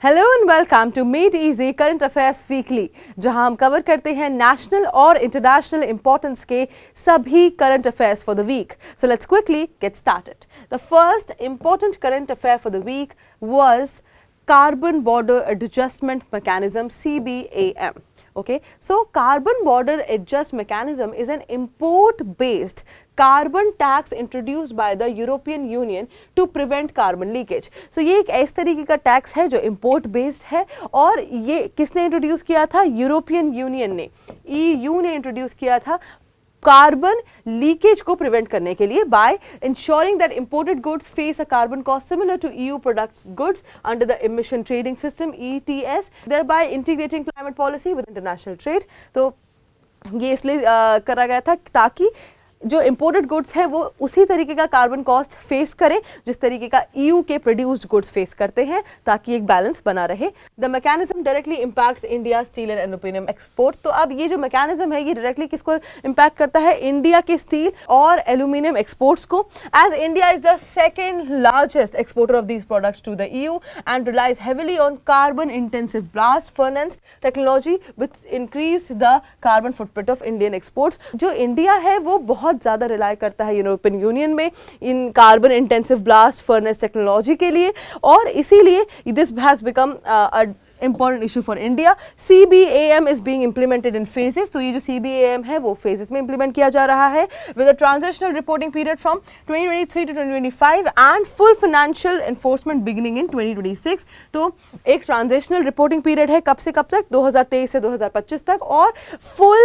Hello and welcome to Made Easy current affairs weekly, जहां हम cover करते हैं नेशनल और इंटरनेशनल इंपॉर्टेंस के सभी current affairs for the week. So let's quickly get started. The first important current affair for the week was Carbon Border Adjustment Mechanism, CBAM. Okay, so Carbon Border Adjust Mechanism is an import-based carbon tax introduced by the European Union to prevent carbon leakage. So ये एक ऐसे तरीके का tax है जो import based है और ये किसने इंट्रोड्यूस किया था? यूरोपियन यूनियन ने, EU ने इंट्रोड्यूस किया था कार्बन लीकेज को प्रिवेंट करने के लिए by ensuring that imported goods face a carbon cost similar to EU products goods under the emission trading system ETS, thereby integrating climate policy with international trade. तो ये इसलिए करा गया था ताकि जो इंपोर्टेड गुड्स हैं वो उसी तरीके का कार्बन कॉस्ट फेस करें जिस तरीके का EU के प्रोड्यूस्ड गुड्स फेस करते हैं, ताकि एक बैलेंस बना रहे. The mechanism directly impacts India steel and aluminium export. तो अब ये जो मैकेनिज्म है ये डायरेक्टली किसको इंपैक्ट करता है? इंडिया के स्टील और एल्यूमिनियम एक्सपोर्ट्स को, as India is the second largest exporter of these products to the EU and relies heavily on carbon intensive blast furnace technology which increase the carbon footprint of Indian exports. जो India है वो बहुत ज्यादा rely करता है European Union में इन carbon intensive blast furnace technology के लिए, और इसीलिए this has become important issue for India. CBAM is being implemented in phases. तो ये जो CBAM है वो phases में implement किया जा रहा है with a transitional reporting period from 2023 to 2025 and full financial enforcement beginning in 2026. तो एक transitional reporting period है कब से कब तक? 2023 से 2025 तक, और full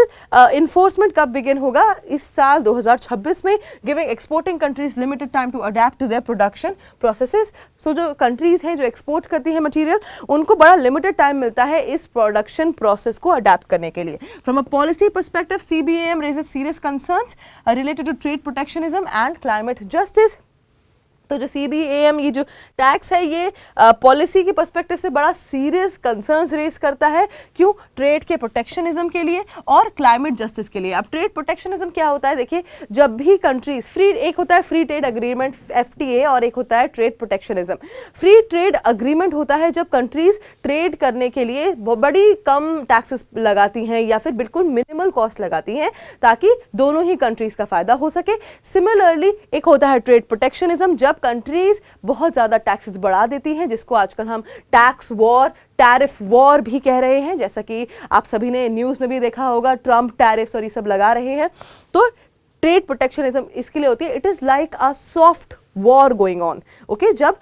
enforcement कब begin होगा? इस साल 2026 में, giving exporting countries limited time to adapt to their production processes. So जो countries हैं जो export करती हैं material, उनको बड़ा limited टाइम मिलता है इस प्रोडक्शन प्रोसेस को अडेप्ट करने के लिए. From a policy perspective, CBAM raises serious concerns related to trade protectionism and climate justice. तो जो CBAM ये जो टैक्स है ये पॉलिसी के पर्सपेक्टिव से बड़ा सीरियस कंसर्न्स रेज करता है. क्यों? ट्रेड के प्रोटेक्शनिज्म के लिए और क्लाइमेट जस्टिस के लिए. अब ट्रेड प्रोटेक्शनिज्म क्या होता है? देखिए, जब भी कंट्रीज फ्री, एक होता है फ्री ट्रेड अग्रीमेंट FTA और एक होता है trade protectionism. Free trade agreement होता है जब कंट्रीज ट्रेड करने के लिए बड़ी कम टैक्सेस लगाती हैं या फिर बिल्कुल मिनिमल कॉस्ट लगाती हैं ताकि दोनों ही कंट्रीज का फायदा हो सके. सिमिलरली एक होता है ट्रेड प्रोटेक्शनिज्म, जब कंट्रीज बहुत ज्यादा टैक्सेस बढ़ा देती हैं, जिसको आजकल हम टैक्स वॉर, टैरिफ वॉर भी कह रहे हैं, जैसा कि आप सभी ने न्यूज में भी देखा होगा, ट्रंप टैरिफ्स और ये सब लगा रहे हैं. तो ट्रेड प्रोटेक्शनिज्म इसके लिए होती है, it is like a soft war going on. Okay, जब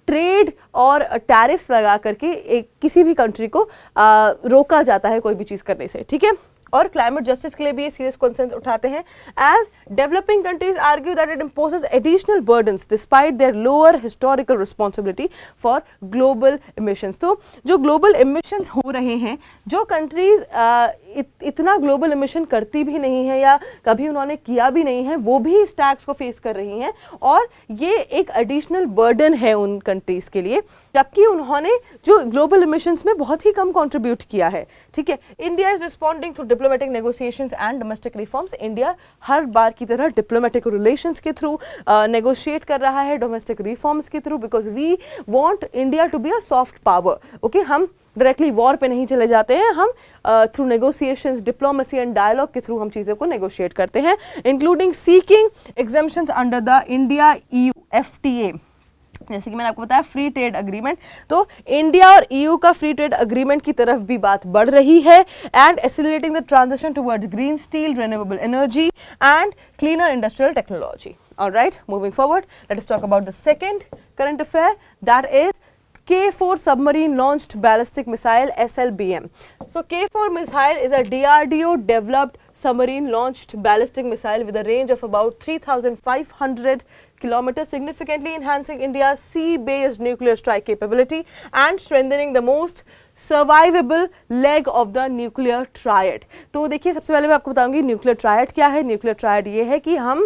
ट्रेड और टैरिफ्स लगा करके एक किसी भी कंट्री को रोका जाता है कोई भी चीज करने से. ठीक है, और क्लाइमेट जस्टिस के लिए भी ये सीरियस कंसर्न्स उठाते हैं. As developing countries argue that it imposes additional burdens despite their lower historical responsibility for global emissions. तो जो ग्लोबल इमिशंस हो रहे हैं, जो कंट्रीज इतना ग्लोबल इमिशन करती भी नहीं है या कभी उन्होंने किया भी नहीं है, वो भी इस टैक्स को फेस कर रही हैं, और ये एक एडिशनल बर्डन है उन कंट्रीज के लिए, जबकि उन्होंने जो ग्लोबल इमिशंस में बहुत ही कम कंट्रीब्यूट किया है. ठीक है, India is responding through diplomatic negotiations and domestic reforms. India हर बार की तरह डिप्लोमेटिक रिलेशंस के थ्रू नेगोशिएट कर रहा है, डोमेस्टिक रिफॉर्म्स के through, because we want India to be a soft power. Okay, हम डायरेक्टली वॉर पे नहीं चले जाते हैं, हम through negotiations, diplomacy and dialogue के थ्रू हम चीज़ों को नेगोशिएट करते हैं, including seeking exemptions under the India EU FTA. जैसे कि मैंने आपको बताया फ्री ट्रेड अग्रीमेंट. तो इंडिया और EU का फ्री ट्रेड अग्रीमेंट की तरफ भी बात बढ़ रही है, and accelerating the transition towards green steel, renewable energy and cleaner industrial technology. Alright, moving forward, let us talk about the second current affair, that is K4 submarine launched ballistic missile SLBM. So K4 missile is a DRDO developed submarine launched ballistic missile with a range of about 3,500 kilometers, significantly enhancing India's sea-based nuclear strike capability and strengthening the most survivable leg of the nuclear triad. तो देखिए, सबसे पहले मैं आपको बताऊंगी nuclear triad क्या है. Nuclear triad ये है कि हम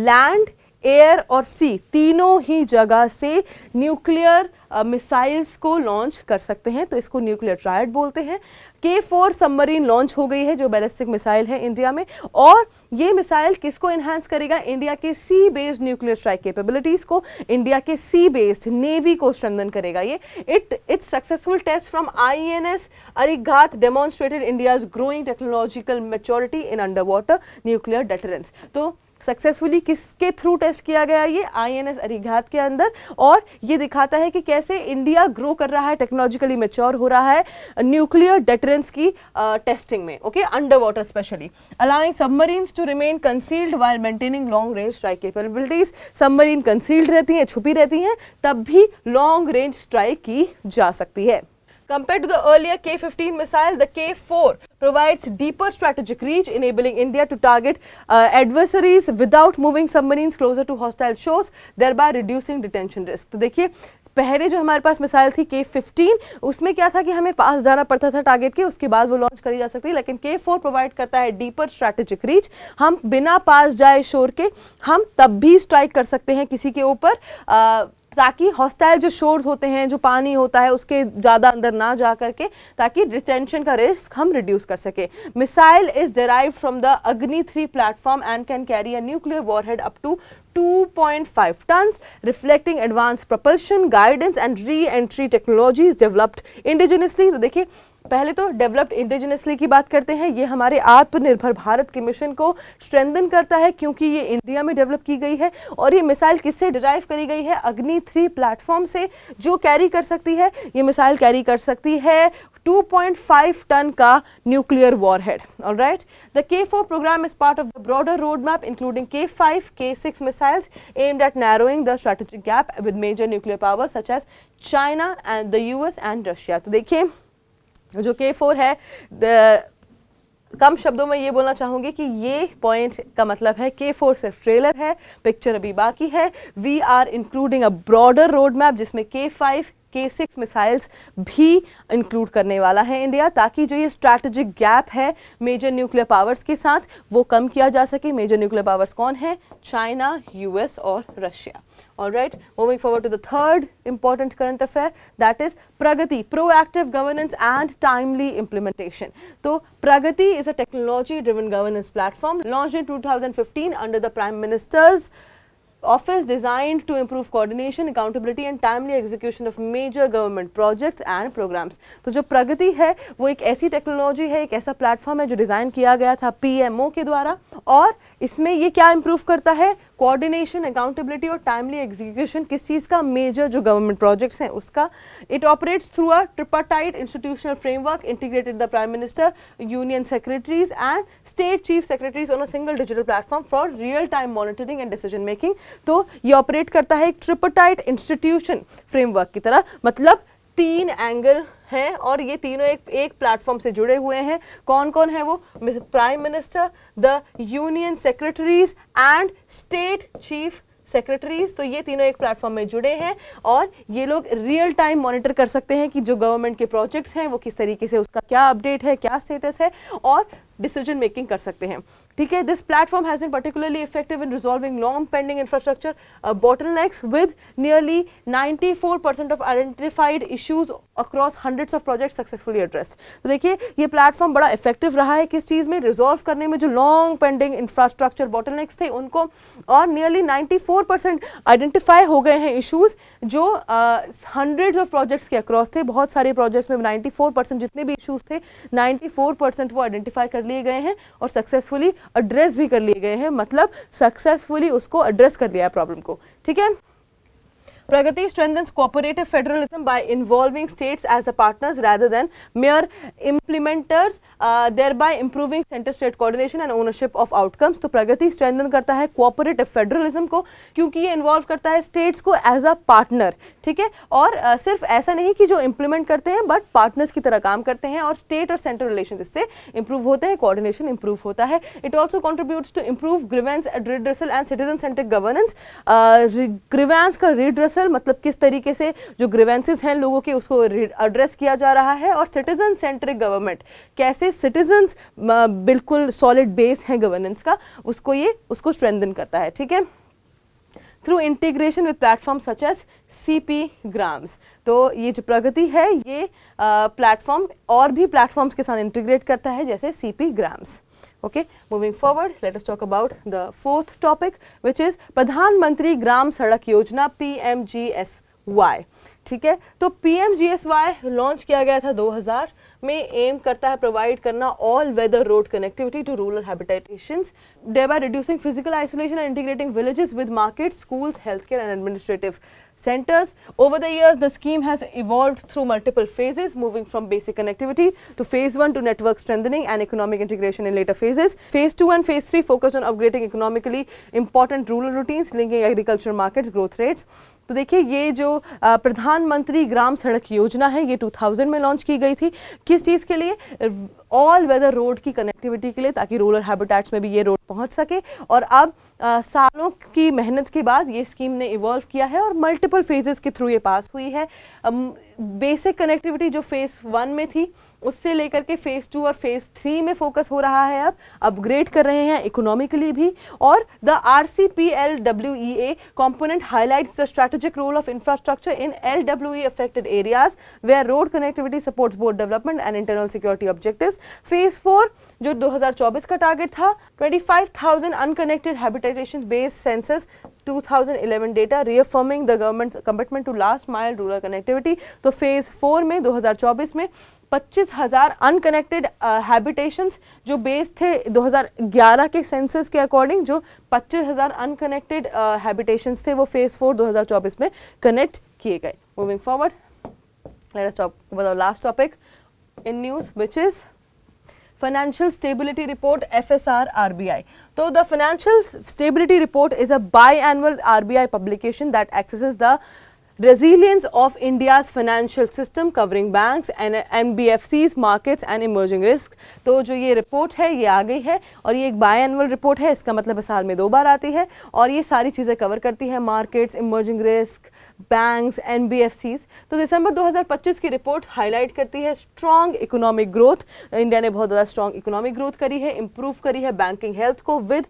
लैंड, एयर और सी तीनों ही जगह से न्यूक्लियर मिसाइल्स को लॉन्च कर सकते हैं, तो इसको न्यूक्लियर ट्रायड बोलते हैं। K4 सबमरीन लॉन्च हो गई है जो बैलिस्टिक मिसाइल है इंडिया में, और ये मिसाइल किसको एनहांस करेगा? इंडिया के sea based nuclear strike capabilities को, इंडिया के सी बेस्ड नेवी को स्ट्रेंथन करेगा ये। Its successful test from INS Arighaat demonstrated India's growing technological maturity in under water nuclear deterrence. तो सक्सेसफुली किसके थ्रू टेस्ट किया गया? ये INS अरिघात के अंदर, और ये दिखाता है कि कैसे इंडिया ग्रो कर रहा है, टेक्नोलॉजिकली मैच्योर हो रहा है न्यूक्लियर डेटरेंस की टेस्टिंग में, okay, under water specially, allowing submarines to remain concealed while maintaining long range strike capabilities. Submarine concealed रहती हैं, छुपी रहती हैं, तब भी लॉन्ग रेंज स्ट्राइक की जा सकती है। Compared to the earlier K-15 missile, the K-4 provides deeper strategic reach, enabling India to target adversaries without moving submarines closer to hostile shores, thereby reducing detention risk. तो देखिए, पहले जो हमारे पास missile थी K-15, उसमें क्या था कि हमें पास जाना पड़ता था टारगेट के, उसके बाद वो लॉन्च करी जा सकती है, लेकिन K-4 प्रोवाइड करता है डीपर स्ट्रैटेजिक रीच। हम बिना पास जाए शोर के हम तब भी स्ट्राइक कर सकते हैं किसी के ऊपर, ताकि हॉस्टाइल जो शोर्स होते हैं, जो पानी होता है, उसके ज़्यादा अंदर ना जा करके, ताकि डिटेंशन का रिस्क हम रिड्यूस कर सके। Missile is derived from the Agni 3 platform and can carry a nuclear warhead up to 2.5 tons, reflecting advanced propulsion, guidance and re-entry technologies developed indigenously। तो देखिए, पहले तो डेवलप्ड इंडिजिनसली की बात करते हैं। ये हमारे आत्मनिर्भर भारत के मिशन को स्ट्रेंथन करता है, क्योंकि ये इंडिया में डेवलप की गई है, और ये मिसाइल किससे डिराइव करी गई है? अग्नि 3 प्लेटफॉर्म से, जो कैरी कर सकती है, ये मिसाइल कैरी कर सकती है 2.5 टन का nuclear warhead. Alright, the K-4 program is part of the broader roadmap including K-5, K-6 missiles aimed at narrowing the strategic gap with major nuclear powers such as China and the US and Russia। तो देखिए, जो K-4 है, कम शब्दों में ये बोलना चाहूंगी कि ये पॉइंट का मतलब है K-4 सिर्फ ट्रेलर है, पिक्चर अभी बाकी है। We are including a broader road map जिसमें K-5, K-6 मिसाइल्स भी इंक्लूड करने वाला है इंडिया, ताकि जो ये स्ट्रैटेजिक गैप है मेजर न्यूक्लियर पावर्स के साथ, वो कम किया जा सके। मेजर न्यूक्लियर पावर्स कौन है? चाइना, US और Russia. Alright, moving forward to the third important current affair, that is Pragati, proactive governance and timely implementation. So Pragati is a technology-driven governance platform launched in 2015 under the Prime Minister's office, designed to improve coordination, accountability and timely execution of major government projects and programs। तो जो प्रगति है वो एक ऐसी technology है, एक ऐसा platform है जो डिज़ाइन किया गया था PMO के द्वारा, और इसमें ये क्या इंप्रूव करता है? कोऑर्डिनेशन, अकाउंटेबिलिटी और टाइमली एग्जीक्यूशन। किस चीज़ का? मेजर जो गवर्नमेंट प्रोजेक्ट्स हैं उसका। It operates through a tripartite institutional framework integrated the prime minister, union secretaries and state chief secretaries on a single digital platform for real time monitoring and decision making. तो ये operate करता है एक ट्रिपाटाइट institution framework की तरह, मतलब 3 angle हैं और ये तीनों एक प्लेटफॉर्म से जुड़े हुए हैं। कौन कौन है वो? Prime minister, the union secretaries and state chief secretaries. तो ये तीनों एक प्लेटफॉर्म में जुड़े हैं और ये लोग रियल टाइम मॉनिटर कर सकते हैं कि जो गवर्नमेंट के प्रोजेक्ट्स हैं वो किस तरीके से, उसका क्या अपडेट है, क्या स्टेटस है, और डिसीजन मेकिंग कर सकते हैं। ठीक है, this platform has been particularly effective in resolving long pending infrastructure bottlenecks with nearly 94% of identified issues across hundreds of projects successfully addressed। तो देखिए, ये प्लेटफॉर्म बड़ा इफेक्टिव रहा है किस चीज़ में? रिजॉल्व करने में। जो लॉन्ग पेंडिंग इंफ्रास्ट्रक्चर bottlenecks थे उनको, और नियरली 94% आइडेंटिफाई हो गए हैं इश्यूज जो हंड्रेड्स ऑफ प्रोजेक्ट्स के अक्रॉस थे। बहुत सारे प्रोजेक्ट्स में 94% जितने भी इश्यूज थे 94% वो आइडेंटिफाई कर लिए गए हैं और सक्सेसफुली एड्रेस भी कर लिए गए हैं, मतलब सक्सेसफुली उसको एड्रेस कर लिया है प्रॉब्लम को। ठीक है, Pragati strengthens cooperative federalism by involving states as the partners rather than mere implementers, thereby improving center-state coordination and ownership of outcomes। तो प्रगति strengthen करता है cooperative federalism को, क्योंकि ये involve करता है states को as a partner। ठीक है, और सिर्फ ऐसा नहीं कि जो implement करते हैं but partners की तरह काम करते हैं, और state और center relations इससे improve होते हैं, coordination improve होता है। It also contributes to improve grievance redressal and citizen-centric governance। grievance का redressal मतलब किस तरीके से जो ग्रीवेंसेस हैं लोगों के उसको एड्रेस किया जा रहा है, और सिटीजन सेंट्रिक गवर्नमेंट, कैसे सिटीजन्स बिल्कुल सॉलिड बेस है गवर्नेंस का, उसको स्ट्रेंथन करता है। ठीक है, through integration with platforms such as CP Grams. तो ये जो प्रगति है ये प्लेटफॉर्म और भी प्लेटफॉर्म्स के साथ इंटीग्रेट करता है जैसे CP Grams. Okay, moving forward, let us talk about the fourth topic, which is प्रधानमंत्री ग्राम सड़क योजना PMGSY. ठीक है, तो PMGSY लॉन्च किया गया था 2000 में, एम करता है प्रोवाइड करना all weather road connectivity to rural habitations, thereby reducing physical isolation and integrating villages with markets, schools, healthcare and administrative centers. Over the years, the scheme has evolved through multiple phases, moving from basic connectivity to phase 1 to network strengthening and economic integration in later phases. Phase 2 and phase 3 focused on upgrading economically important rural routines, linking agricultural markets, growth rates. तो देखिए ये जो प्रधानमंत्री ग्राम सड़क योजना है ये 2000 में लॉन्च की गई थी. किस चीज़ के लिए? ऑल वेदर रोड की कनेक्टिविटी के लिए, ताकि रूरल हैबिटेट्स में भी ये रोड पहुंच सके. और अब सालों की मेहनत के बाद ये स्कीम ने इवॉल्व किया है और मल्टीपल फेजेस के थ्रू ये पास हुई है. बेसिक कनेक्टिविटी जो फेज 1 में थी उससे लेकर के फेज 2 और फेज 3 में फोकस हो रहा है. अब अपग्रेड कर रहे हैं इकोनॉमिकली भी. और the RCPLWEA component highlights the strategic role of infrastructure in LWE affected areas where road connectivity supports both development and internal security objectives. Phase 4 जो 2024 का टारगेट था, 25,000 unconnected habitation based census 2011 data reaffirming the government's commitment to last mile rural connectivity. तो phase 4 में 2024 में 25,000 unconnected habitations जो base थे 2011 के census के अकॉर्डिंग, जो 25,000 अनकनेक्टेड हैबिटेशंस थे वो फेज 4 2024 में कनेक्ट किए गए. Moving forward, let us talk about the last topic in news which is Financial Stability Report FSR RBI. So the Financial Stability Report is a biannual RBI publication that assesses the resilience of India's financial system covering banks and NBFCs, markets and emerging risks. तो जो ये report है ये आ गई है और ये एक बायएनुअल रिपोर्ट है. इसका मतलब साल में 2 बार आती है और ये सारी चीज़ें कवर करती है, markets, emerging risk, banks, NBFCs. तो दिसंबर 2025 की रिपोर्ट हाईलाइट करती है स्ट्रॉन्ग इकोनॉमिक ग्रोथ. इंडिया ने बहुत ज़्यादा स्ट्रॉन्ग इकोनॉमिक ग्रोथ करी है, इंप्रूव करी है बैंकिंग हेल्थ को, with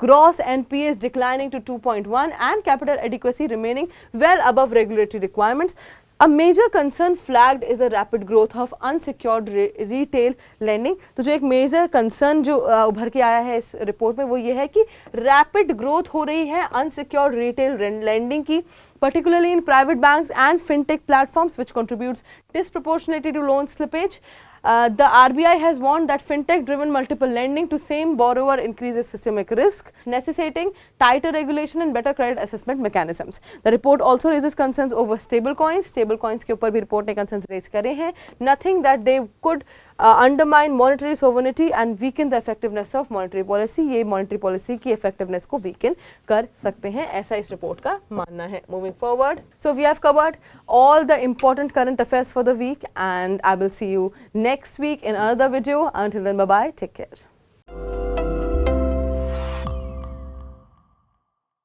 gross NPAs declining to 2.1 and capital adequacy remaining well above regulatory requirements. A major concern flagged is the rapid growth of unsecured retail lending. तो जो एक major concern जो उभर के आया है इस रिपोर्ट में वो ये है कि रैपिड ग्रोथ हो रही है अनसिक्योर्ड रिटेल लेंडिंग की, particularly in private banks and fintech platforms, which contributes disproportionately to loan slippage. The RBI has warned that fintech-driven multiple lending to same borrower increases systemic risk, necessitating tighter regulation and better credit assessment mechanisms. The report also raises concerns over stablecoins. Stablecoins के ऊपर भी report ने concerns raise करे हैं. Nothing that they could undermine monetary sovereignty and weaken the effectiveness of monetary policy. ये monetary policy की effectiveness को weaken कर सकते हैं, ऐसा इस रिपोर्ट का मानना है. Moving forward, so we have covered all the important current affairs for the week, and I will see you next week in another video. Until then, bye bye, take care.